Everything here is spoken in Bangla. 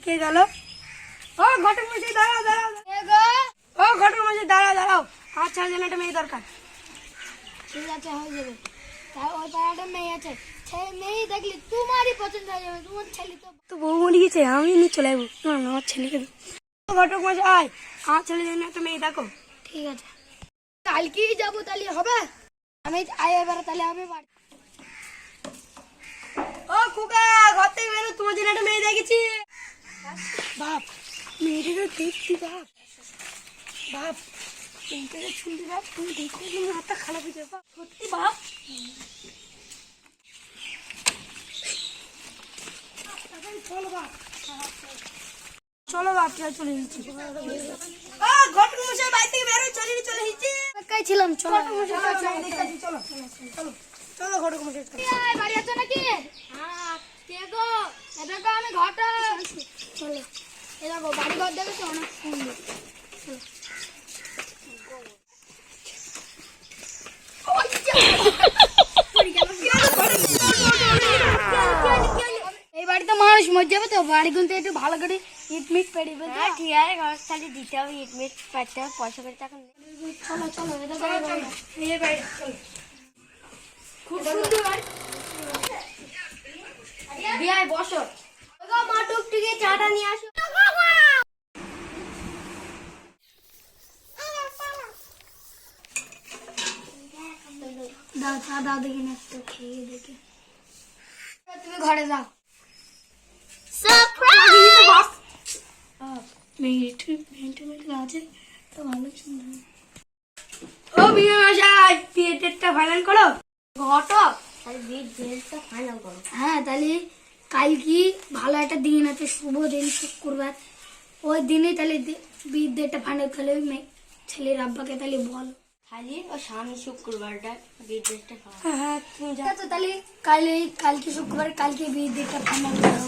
কে গেল? ও ঘটক মশাই দাঁড়াও দাঁড়াও। ও ঘটক মশাই দাঁড়াও দাঁড়াও, আমার ছেলের জন্য একটা মেয়ে দরকার। ঠিক আছে, হয়ে যাবে। তাই ওই পাড়াটা মেয়ে আছে, ছেলে মেয়ে দেখলে তোমারই পছন্দ হয়ে যাবে। তোমার ছেলে তো তো বউ মরে গেছে, আমি নিয়ে চলে যাবো। না না, আমার ছেলেকে দাও। ও ঘটক মশাই, আমার ছেলের জন্য একটা মেয়ে দেখো। ঠিক আছে, কালকেই যাবো, তাহলে হবে? আমি এবার তাহলে আমি বাড়ি। ও খোকা, ঘর থেকে বেরো, তোমার জন্য একটা মেয়ে দেখেছি। বাপ, মেয়েটাকে দেখছি বাপ। বাপ, মেয়েটাকে শুনতে বাপ, তুমি দেখো, তুমি হাতটা খারাপ হয়ে যাবে বাপ। সত্যি বাপ। চলো বাপ, চলো বাপ, চলে এসেছি। ঘটক মশাই বাড়ি থেকে বেরো, চলে এসেছি। একাই ছিলাম, চলো। ঘটক মশাই চলো, চলো চলো ঘটক মশাই চলো। এই, বাড়ি আছো নাকি? হ্যাঁ, কে গো? এ দেখো আমি ঘরটা। চলো, এ দেখো বাড়ি ঘর দেখেছো, অনেক সুন্দর। এই বাড়িতে মানুষ মরে যাবে তো, বাড়ি কিন্তু একটু ভালো করে ইট মিট পেড়িবে। হ্যাঁ ঠিক আছে, ঘর খালি দিতে হবে, ইট মিট পাইতে হবে, পয়সা করে টাকা নেই। চলো চলো, এটা দেখো বাড়িটা। এই বাড়ি চলো। খুব সুন্দর বাড়ি। বিয়ায় বসো। ওগো মা, টুকটুকি চাটা নিয়ে আসো। দাও চা দাও, দেখি না একটু খেয়ে দেখি। তুমি ঘরে যাও। আছে তো ভালো সুন্দর। ও বিয়ে মশাই, বিয়ে ডেটটা ফাইনাল করো। ঘটক, তাহলে বিয়ের ডেটটা ফাইনাল করো। হ্যাঁ, তাহলে কাল কি ভালো একটা দিন আছে, শুভ দিন, শুক্রবার। ওই দিনে তাহলে বিয়ের ডেটটা ফাইনাল করলে ছেলের আব্বাকে তাহলে বলো। খালি ও সামনে শুক্রবারটা বিয়ের ডেটটা ফাইনাল। হ্যাঁ তুমি ঠিক আছে, তাহলে কালকে শুক্রবার, কালকে বিয়ের ডেটটা ফাইনাল করো।